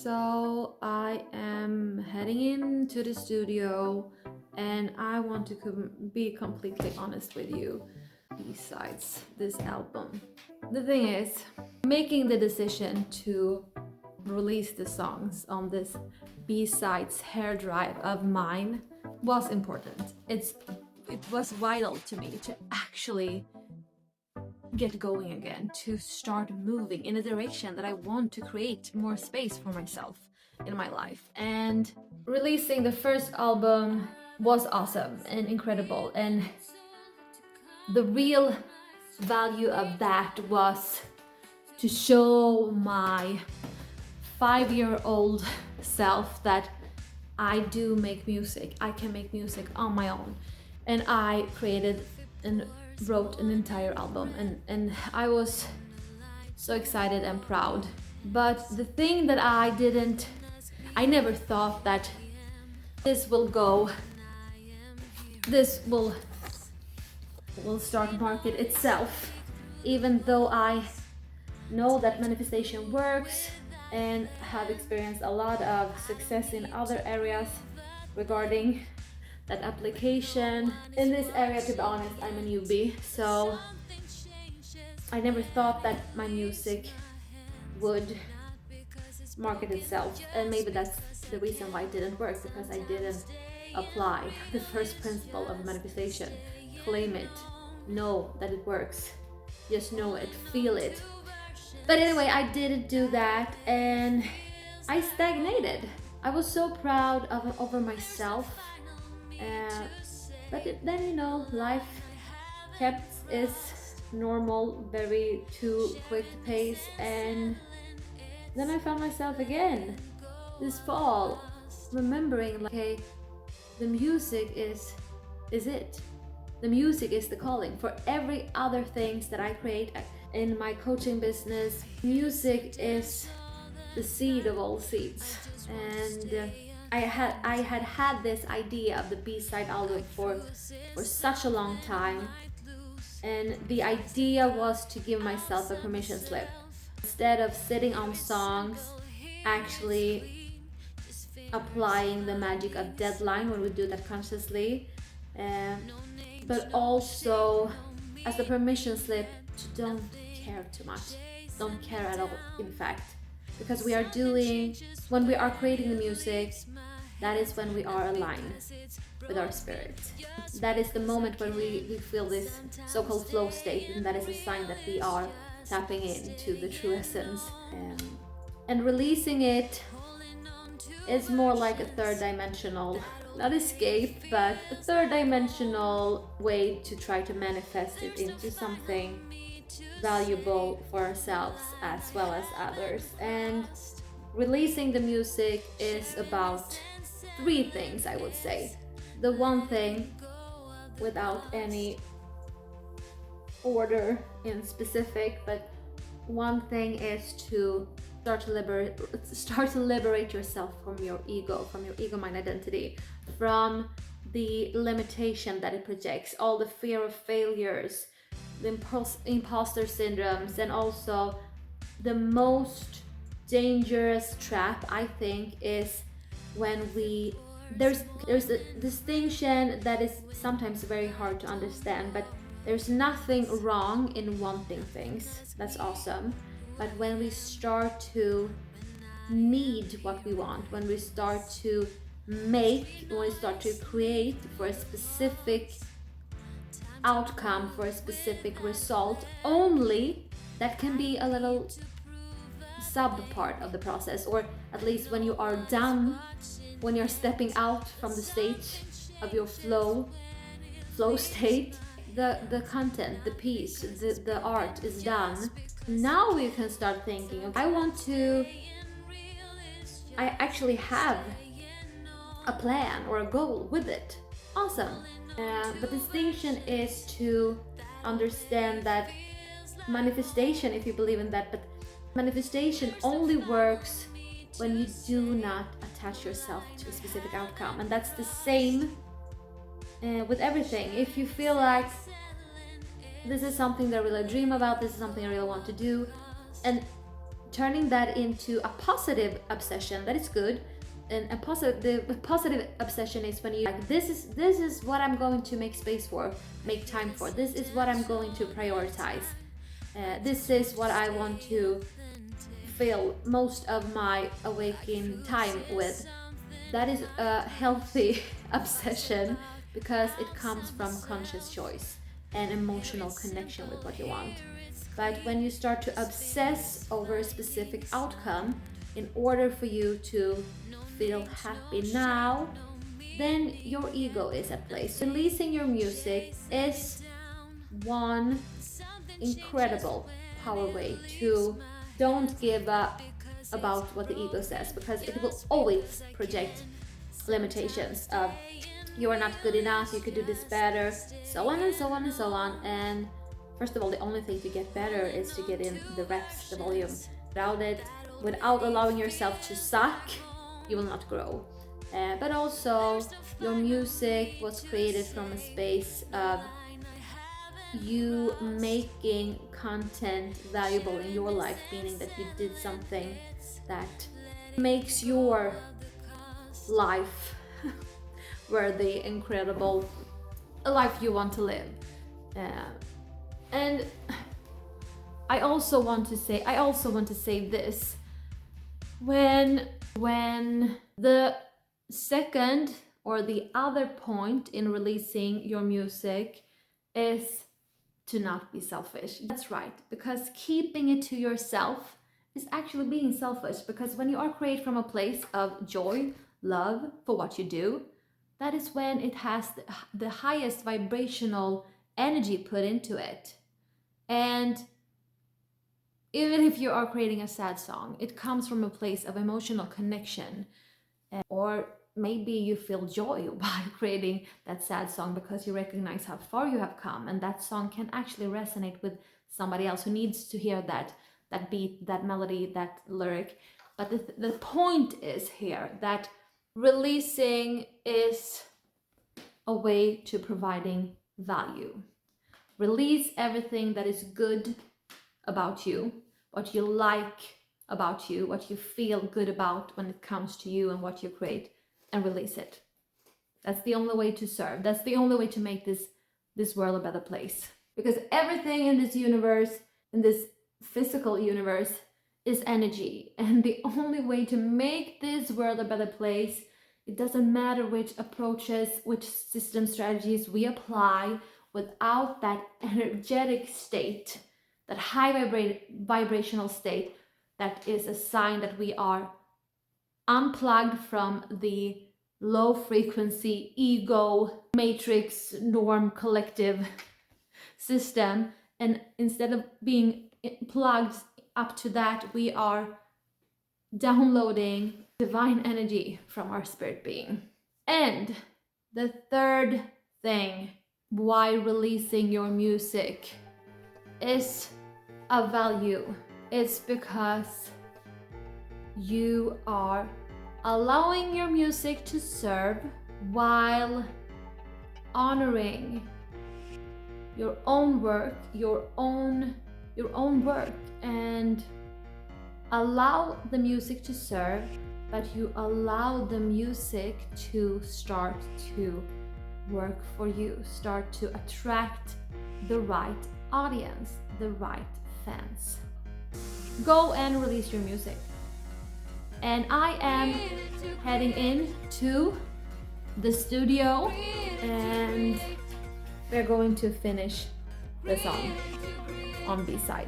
So I am heading into the studio and I want to be completely honest with you besides this album. The thing is, making the decision to release the songs on this B-sides hair drive of mine was important. It was vital to me to actually get going again, to start moving in a direction that I want to create more space for myself in my life. And releasing the first album was awesome and incredible, and the real value of that was to show my 5-year-old self that I do make music. I can make music on my own. And I created and wrote an entire album, and I was so excited and proud. But the thing that I never thought that this will start market itself, even though I know that manifestation works and have experienced a lot of success in other areas regarding that application. In this area, to be honest, I'm a newbie, so I never thought that my music would market itself, and maybe that's the reason why it didn't work, because I didn't apply the first principle of manifestation. Claim it, know that it works, just know it, feel it. But anyway, I didn't do that and I stagnated. I was so proud over myself. But then, life kept its normal, very too quick pace, and then I found myself again this fall remembering, like, hey, the music is it. The music is the calling. For every other things that I create in my coaching business, music is the seed of all seeds. And I had this idea of the B-side album for such a long time, and the idea was to give myself a permission slip. Instead of sitting on songs, actually applying the magic of deadline when we do that consciously, but also as a permission slip to don't care too much, don't care at all, in fact. Because when we are creating the music, that is when we are aligned with our spirit. That is the moment when we feel this so-called flow state, and that is a sign that we are tapping into the true essence. And releasing it is more like a third dimensional, not escape, but a third dimensional way to try to manifest it into something valuable for ourselves as well as others. And releasing the music is about 3 things, I would say. The one thing, without any order in specific, but one thing is to start to liberate yourself from your ego mind identity, from the limitation that it projects, all the fear of failures, the imposter syndromes, and also the most dangerous trap, I think, is when there's a distinction that is sometimes very hard to understand, but there's nothing wrong in wanting things. That's awesome. But when we start to need what we want, when we start to create for a specific outcome, for a specific result, only that can be a little sub part of the process, or at least when you are done, when you're stepping out from the stage of your flow state, the content, the piece, the art is done. Now you can start thinking, I actually have a plan or a goal with it. Awesome. The distinction is to understand that manifestation, if you believe in that, but manifestation only works when you do not attach yourself to a specific outcome. And that's the same with everything. If you feel like this is something that I really dream about, this is something I really want to do, and turning that into a positive obsession, that is good. And the positive obsession is when you like, this is what I'm going to make space for, make time for. This is what I'm going to prioritize. This is what I want to fill most of my awakening time with. That is a healthy obsession because it comes from conscious choice and emotional connection with what you want. But when you start to obsess over a specific outcome in order for you to feel happy now, then your ego is at play. So releasing your music is one incredible power way to don't give up about what the ego says, because it will always project limitations of you are not good enough, you could do this better, so on and so on and so on. And first of all, the only thing to get better is to get in the reps, the volume. Without allowing yourself to suck, you will not grow. But also, your music was created from a space of you making content valuable in your life, meaning that you did something that makes your life worthy, incredible, a life you want to live. And I also want to say this. When the second or the other point in releasing your music is to not be selfish. That's right, because keeping it to yourself is actually being selfish, because when you are created from a place of joy, love for what you do, that is when it has the highest vibrational energy put into it. And even if you are creating a sad song, it comes from a place of emotional connection. Or maybe you feel joy while creating that sad song because you recognize how far you have come, and that song can actually resonate with somebody else who needs to hear that beat, that melody, that lyric. But the point is here that releasing is a way to providing value. Release everything that is good about you, what you like about you, what you feel good about when it comes to you and what you create, and release it. That's the only way to serve. That's the only way to make this world a better place. Because everything in this universe, in this physical universe, is energy. And the only way to make this world a better place, it doesn't matter which approaches, which system strategies we apply, without that energetic state, that high vibrational state, that is a sign that we are unplugged from the low frequency ego matrix norm collective system, and instead of being plugged up to that, we are downloading divine energy from our spirit being. And the third thing why releasing your music is of value, it's because you are allowing your music to serve while honoring your own work, your own work, and allow the music to serve, but you allow the music to start to work for you, start to attract the right audience, the right fans. Go and release your music. And I am heading into the studio and we're going to finish the song on B-side.